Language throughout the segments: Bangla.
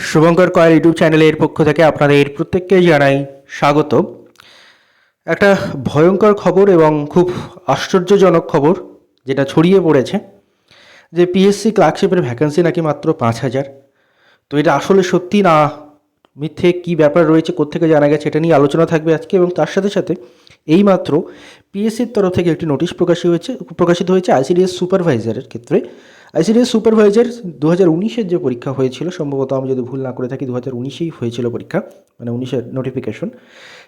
শুভঙ্কর কয়েল ইউটিউব চ্যানেলের পক্ষ থেকে আপনাদের প্রত্যেককে জানাই স্বাগত। একটা ভয়ঙ্কর খবর এবং খুব আশ্চর্যজনক খবর যেটা ছড়িয়ে পড়েছে যে পিএসসি ক্লার্কশিপের ভ্যাকেন্সি নাকি মাত্র 5,000। তো এটা আসলে সত্যি না মিথ্যে, কী ব্যাপার রয়েছে, কোত্থেকে জানা গেছে, এটা নিয়ে আলোচনা থাকবে আজকে। এবং তার সাথে সাথে এইমাত্র পিএসসির তরফ থেকে একটি নোটিশ প্রকাশিত হয়েছে আইসিডিএস সুপারভাইজারের ক্ষেত্রে। আইসিডিএস সুপারভাইজার 2019-এর যে পরীক্ষা হয়েছিল, সম্ভবত আমি যদি ভুল না করে থাকি 2019-এই হয়েছিল পরীক্ষা, মানে 19-এর নোটিফিকেশন,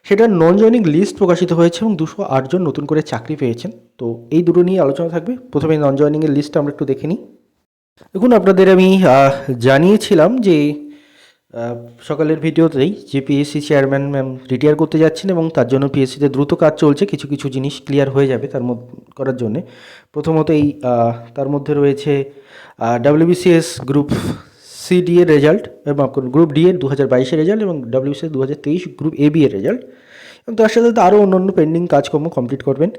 সেটার নন জয়নিং লিস্ট প্রকাশিত হয়েছে এবং 208 জন নতুন করে চাকরি পেয়েছেন। তো এই দুটো নিয়ে আলোচনা থাকবে। প্রথমে নন জয়নিংয়ের লিস্টটা আমরা একটু দেখে নিই। দেখুন, আপনাদের আমি জানিয়েছিলাম যে সকালের ভিডিওতেই যে পিএসসি চেয়ারম্যান ম্যাম রিটায়ার করতে যাচ্ছেন এবং তার জন্য পিএসসিতে দ্রুত কাজ চলছে, কিছু কিছু জিনিস ক্লিয়ার হয়ে যাবে তার মধ্যে করার জন্যে। প্রথমত তার মধ্যে রয়েছে ডাব্লিউবিসিএস গ্রুপ সিডি এর রেজাল্ট এবং গ্রুপ ডি এর 2022-এর রেজাল্ট এবং ডাব্লিউবিসিএস 2023 গ্রুপ এবি এর রেজাল্ট, এবং তার সাথে আরও অন্যান্য পেন্ডিং কাজকর্ম কমপ্লিট করবেন।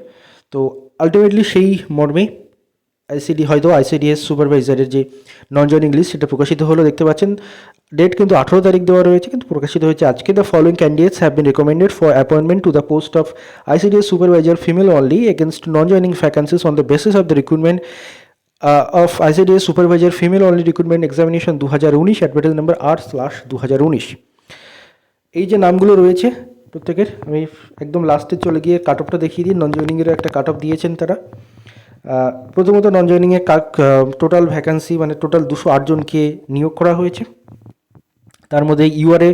তো আলটিমেটলি সেই মর্মে আইসিডিএস সুপারভাইজারের যে নন জয়নিং লিস্ট সেটা প্রকাশিত হলো, দেখতে পাচ্ছেন। ডেট কিন্তু 18 তারিখ দেওয়া রয়েছে, কিন্তু প্রকাশিত হয়েছে আজকে। The following candidates have been recommended for appointment to the post of ICDS supervisor female only against non joining vacancies on the basis of the recruitment of ICDS supervisor female only recruitment examination 2019 advertise number 8/2019। এই যে নামগুলো রয়েছে প্রত্যেকের, আমি একদম লাস্টে চলে গিয়ে কাট অফটা দেখিয়ে দিই। নন জয়নিংয়েরও একটা কাট অফ দিয়েছেন তারা। প্রথমত নন জয়নিংয়ে টোটাল ভ্যাকান্সি মানে টোটাল 208 জনকে নিয়োগ করা হয়েছে। তার মধ্যে ইউআরএ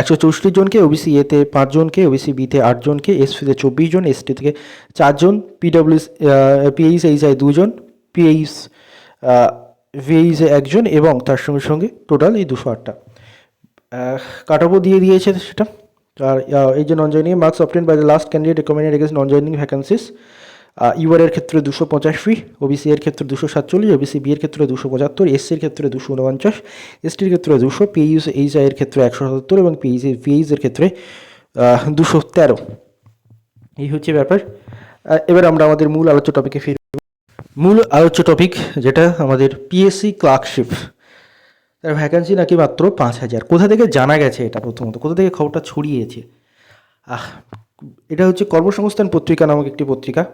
164 জনকে, ওবিসি এতে 5 জনকে, ওবিসি বিতে 8 জনকে, এসসিতে 24 জন, এসটি থেকে 4 জন, পিএইচ এইচআই 2 জন, পিএইচ ভিএইচে 1 জন, এবং তার সঙ্গে সঙ্গে টোটাল এই 208টা কাট অফও দিয়ে দিয়েছে সেটা। আর এই যে non joining marks obtain by the last candidate recommended against non joining vacancies, UR এর ক্ষেত্রে 285, ওবিসি এর ক্ষেত্রে 247, ওবিসি বি এর ক্ষেত্রে 275, এসসির ক্ষেত্রে 249, এসটির ক্ষেত্রে 200, পিএইচ এইচআই এর ক্ষেত্রে 177 এবং ভিএইচ এর ক্ষেত্রে 213। এই হচ্ছে ব্যাপার। এবার আমরা আমাদের মূল আলোচ্য টপিকে ফিরব। মূল আলোচ্য টপিক যেটা আমাদের পিএসসি ক্লার্কশিপ, তার ভ্যাকান্সি নাকি মাত্র 5,000। কোথা থেকে জানা গেছে এটা? প্রথমত কোথা থেকে খবরটা ছড়িয়েছে? এটা হচ্ছে কর্মসংস্থান পত্রিকা নামক একটি পত্রিকা,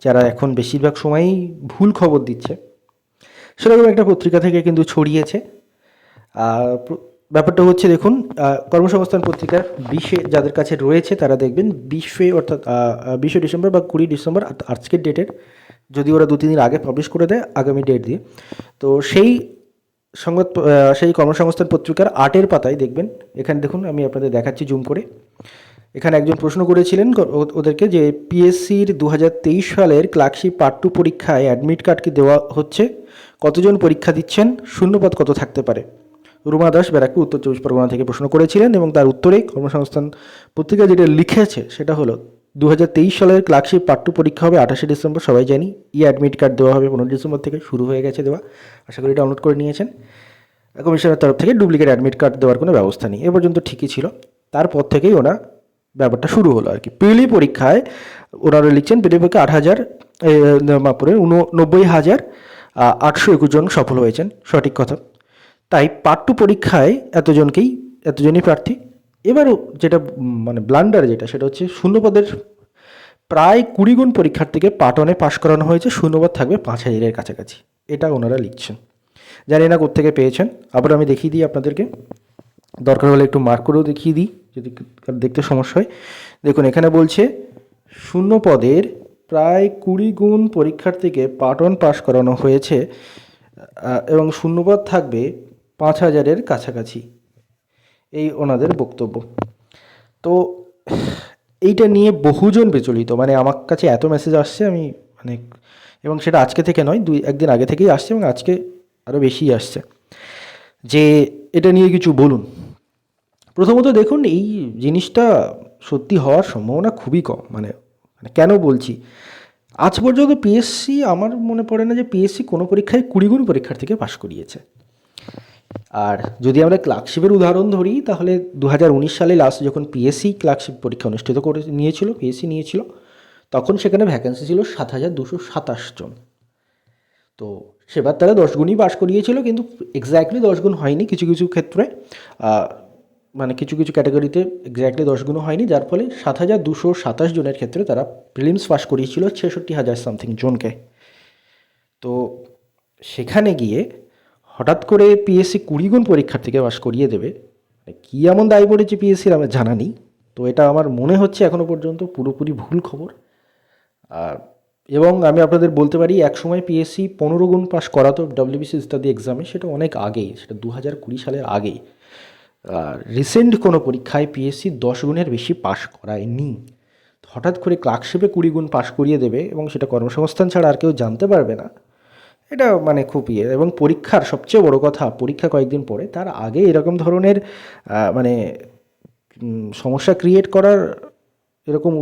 যারা এখন বেশিরভাগ সময়ই ভুল খবর দিচ্ছে, সেরকম একটা পত্রিকা থেকে কিন্তু ছড়িয়েছে। ব্যাপারটা হচ্ছে, দেখুন, কর্মসংস্থান পত্রিকার 20-এ যাদের কাছে রয়েছে তারা দেখবেন 20-এ অর্থাৎ 20শে ডিসেম্বর বা 20 ডিসেম্বর আজকের ডেটের, যদি ওরা 2-3 দিন আগে পাবলিশ করে দেয় আগামী ডেট দিয়ে, তো সেই সেই কর্মসংস্থান পত্রিকার 8-এর পাতায় দেখবেন, এখানে দেখুন আমি আপনাদের দেখাচ্ছি জুম করে। এখানে একজন প্রশ্ন করেছিলেন ওদেরকে যে পিএসসির 2023 সালের ক্লার্কশিপ পার্ট 2 পরীক্ষায় অ্যাডমিট কার্ড কি দেওয়া হচ্ছে, কতজন পরীক্ষা দিচ্ছেন, শূন্যপদ কত থাকতে পারে? রুমা দাস ব্যারাকপুর, উত্তর 24 পরগনা থেকে প্রশ্ন করেছিলেন, এবং তার উত্তরে কর্মসংস্থান পত্রিকা যেটা লিখেছে সেটা হলো 2023 সালের ক্লার্কশিপ পার্ট 2 পরীক্ষা হবে 28শে ডিসেম্বর, সবাই জানি। অ্যাডমিট কার্ড দেওয়া হবে 15 ডিসেম্বর থেকে, শুরু হয়ে গেছে দেওয়া, আশা করি ডাউনলোড করে নিয়েছেন। কমিশনের তরফ থেকে ডুপ্লিকেট অ্যাডমিট কার্ড দেওয়ার কোনো ব্যবস্থা নেই, এ পর্যন্ত ঠিকই ছিল। তারপর থেকেই ওরা ব্যাপারটা শুরু হলো আর কি। প্রিলি পরীক্ষায় ওনারা লিখছেন প্রিলি পরীক্ষায় 90,821 জন সফল হয়েছেন, সঠিক কথা। তাই পার্ট 2 পরীক্ষায় এতজনই প্রার্থী। এবারও যেটা মানে ব্লান্ডার যেটা, সেটা হচ্ছে শূন্যপদের প্রায় 20 গুণ পরীক্ষার্থীকে পার্ট 1-এ পাশ করানো হয়েছে, শূন্যপদ থাকবে 5,000-এর কাছাকাছি, এটা ওনারা লিখছেন। জানি না কোত্থেকে পেয়েছেন। আবার আমি দেখিয়ে দিই আপনাদেরকে, দরকার হলে একটু মার্ক করেও দেখিয়ে দিই যদি দেখতে সমস্যা হয়। দেখুন, এখানে বলছে শূন্যপদের প্রায় 20 গুণ পরীক্ষার্থীকে পার্ট 1 পাস করানো হয়েছে এবং শূন্যপদ থাকবে 5,000-এর কাছাকাছি, এই ওনাদের বক্তব্য। তো এইটা নিয়ে বহুজন বিচলিত, মানে আমার কাছে এত মেসেজ আসছে, আমি মানে, এবং সেটা আজকে থেকে নয়, 2-1 দিন আগে থেকেই আসছে এবং আজকে আরও বেশি আসছে, যে এটা নিয়ে কিছু বলুন। প্রথমত দেখুন, এই জিনিসটা সত্যি হওয়ার সম্ভাবনা খুবই কম। মানে কেন বলছি, আজ পর্যন্ত পিএসসি, আমার মনে পড়ে না যে পিএসসি কোনো পরীক্ষায় 20 গুণ পরীক্ষার্থীকে পাশ করিয়েছে। আর যদি আমরা ক্লার্কশিপের উদাহরণ ধরি, তাহলে 2019 সালে লাস্ট যখন পিএসসি ক্লার্কশিপ পরীক্ষা অনুষ্ঠিত করে পিএসসি নিয়েছিল, তখন সেখানে ভ্যাকেন্সি ছিল 7,227 জন। তো সেবার তারা 10 গুণই পাশ করিয়েছিল, কিন্তু এক্স্যাক্টলি 10 গুণ হয়নি কিছু কিছু ক্ষেত্রে, মানে কিছু কিছু ক্যাটাগরিতে এক্স্যাক্টলি 10 গুণও হয়নি, যার ফলে 7,227 জনের ক্ষেত্রে তারা প্রিলিমস পাশ করিয়েছিল 66,000 সামথিং জনকে। তো সেখানে গিয়ে হঠাৎ করে পিএসসি 20 গুণ পরীক্ষার থেকে পাশ করিয়ে দেবে, কী এমন দায় পড়েছে পিএসসির আমার জানা নেই। তো এটা আমার মনে হচ্ছে এখনও পর্যন্ত পুরোপুরি ভুল খবর। এবং আমি আপনাদের বলতে পারি, একসময় পিএসসি 15 গুণ পাস করাতো ডব্লিউবিসি ইত্যাদি এক্সামে, সেটা অনেক আগেই, সেটা 2020 সালের আগেই। রিসেন্ট কোনো পরীক্ষায় পিএসসি 10 গুণের বেশি পাস করায়নি। হঠাৎ করে ক্লার্কশিপে 20 গুণ পাস করিয়ে দেবে এবং সেটা কর্মসংস্থান ছাড়া আর কেউ জানতে পারবে না, এটা মানে খুব এবং পরীক্ষার সবচেয়ে বড় কথা, পরীক্ষা কয়েকদিন পরে, তার আগে এরকম ধরনের মানে সমস্যা ক্রিয়েট করার, এরকম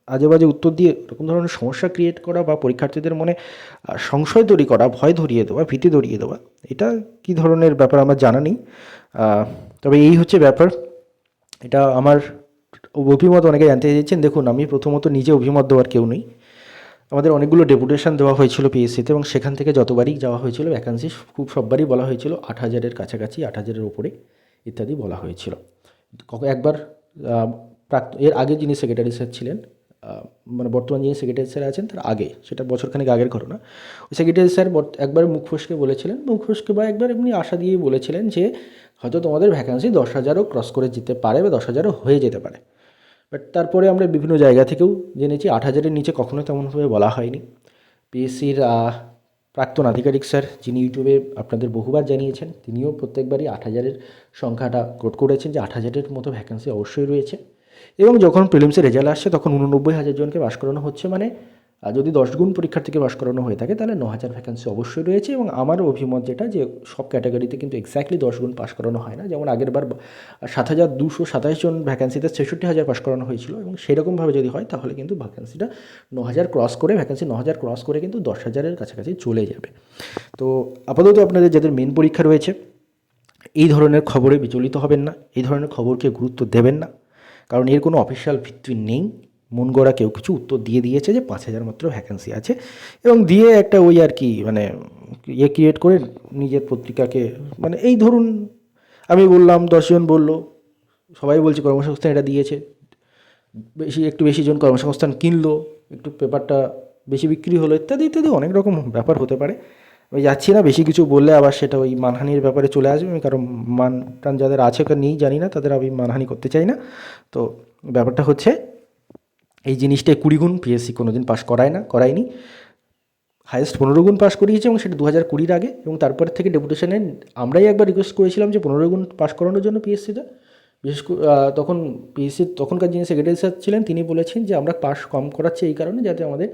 আজে বাজে উত্তর দিয়ে এরকম ধরনের সমস্যা ক্রিয়েট করা বা পরীক্ষার্থীদের মনে সংশয় তৈরি করা, ভয় ধরিয়ে দেওয়া, ভীতি ধরিয়ে দেওয়া, এটা কী ধরনের ব্যাপার আমার জানা নেই। তবে এই হচ্ছে ব্যাপার, এটা আমার অভিমত। অনেকে জানতে চাইছেন, দেখুন আমি প্রথমত নিজে অভিমত দেওয়ার কেউ নেই। আমাদের অনেকগুলো ডেপুটেশন দেওয়া হয়েছিল পিএসসিতে, এবং সেখান থেকে যতবারই যাওয়া হয়েছিল ভ্যাকান্সি খুব সববারই বলা হয়েছিল 8,000-এর কাছাকাছি, 8,000-এর ওপরে ইত্যাদি বলা হয়েছিল। একবার এর আগে যিনি সেক্রেটারি স্যার ছিলেন, মানে বর্তমান যিনি সেক্রেটারি স্যার আছেন তার আগে, সেটা বছরখানেক আগের ঘটনা, ওই সেক্রেটারি স্যার একবার মুখ ফসকে বলেছিলেন, মুখ ফসকে বা একবার এমনি আশা দিয়ে বলেছিলেন যে হয়তো তোমাদের ভ্যাকান্সি 10,000-ও ক্রস করে যেতে পারে বা 10,000-ও হয়ে যেতে পারে। বাট তারপরে আমরা বিভিন্ন জায়গা থেকেও জেনেছি 8,000-এর নিচে কখনো তেমনভাবে বলা হয়নি। পিএসসির প্রাক্তন আধিকারিক স্যার, যিনি ইউটিউবে আপনাদের বহুবার জানিয়েছেন, তিনিও প্রত্যেকবারই 8,000-এর সংখ্যাটা কোট করেছেন যে 8,000-এর মতো ভ্যাকান্সি অবশ্যই রয়েছে। এবং যখন প্রিলিমসের রেজাল্ট আসছে তখন 89,000 জনকে পাশ করানো হচ্ছে, মানে যদি 10 গুণ পরীক্ষার থেকে পাশ করানো হয়ে থাকে তাহলে 9,000 ভ্যাকান্সি অবশ্যই রয়েছে। এবং আমার অভিমত যেটা, যে সব ক্যাটাগরিতে কিন্তু এক্স্যাক্টলি 10 গুণ পাশ করানো হয় না। যেমন আগের বার 7,227 জন ভ্যাকান্সিতে 66,000 পাশ করানো হয়েছিল, এবং সেরকমভাবে যদি হয় তাহলে কিন্তু ভ্যাকান্সিটা 9,000 ক্রস করে, ভ্যাকান্সি 9,000 ক্রস করে কিন্তু 10,000-এর কাছাকাছি চলে যাবে। তো আপাতত আপনাদের যাদের মেন পরীক্ষা রয়েছে, এই ধরনের খবরে বিচলিত হবেন না, এই ধরনের খবরকে গুরুত্ব দেবেন না, কারণ এর কোনো অফিসিয়াল ভিত্তি নেই। মন গড়া কেউ কিছু উত্তর দিয়ে দিয়েছে যে 5,000 মাত্র ভ্যাকান্সি আছে, এবং দিয়ে একটা ওই আর কি মানে ক্রিয়েট করে নিজের পত্রিকাকে, মানে এই ধরুন আমি বললাম, 10 জন বললো, সবাই বলছে কর্মসংস্থান এটা দিয়েছে, একটু বেশি জন কর্মসংস্থান কিনলো, একটু পেপারটা বেশি বিক্রি হলো, ইত্যাদি ইত্যাদি অনেক রকম ব্যাপার হতে পারে। আমি যাচ্ছি না, বেশি কিছু বললে আবার সেটা ওই মানহানির ব্যাপারে চলে আসবে। আমি কারণ মান টান যাদের আছে বা নেই জানি না, তাদের আমি মানহানি করতে চাই না। তো ব্যাপারটা হচ্ছে এই জিনিসটাই, 20 গুণ পিএসসি কোনো দিন পাস করায়নি। হায়েস্ট 15 গুণ পাস করিয়েছে, এবং সেটা 2020-এর আগে। এবং তারপরে থেকে ডেপুটেশনে আমরাই একবার রিকোয়েস্ট করেছিলাম যে 15 গুণ পাস করানোর জন্য পিএসসিতে। বিশেষ করে তখন পিএসসির তখনকার যিনি সেক্রেটারি স্যার ছিলেন তিনি বলেছেন যে আমরা পাস কম করাচ্ছি এই কারণে, যাতে আমাদের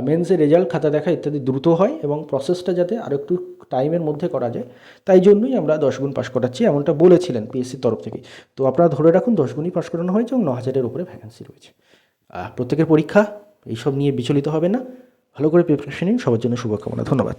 মেন্সের রেজাল্ট, খাতা দেখা ইত্যাদি দ্রুত হয় এবং প্রসেসটা যাতে আরও একটু টাইমের মধ্যে করা যায়, তাই জন্যই আমরা 10 গুণ পাস করাচ্ছি, এমনটা বলেছিলেন পিএসসির তরফ থেকে। তো আপনারা ধরে রাখুন 10 গুণই পাস করানো হয়েছে এবং 9,000-এর উপরে ভ্যাকান্সি রয়েছে। প্রত্যেকের পরীক্ষা, এইসব নিয়ে বিচলিত হবে না, ভালো করে প্রিপারেশন নিন। সবার জন্য শুভকামনা, ধন্যবাদ।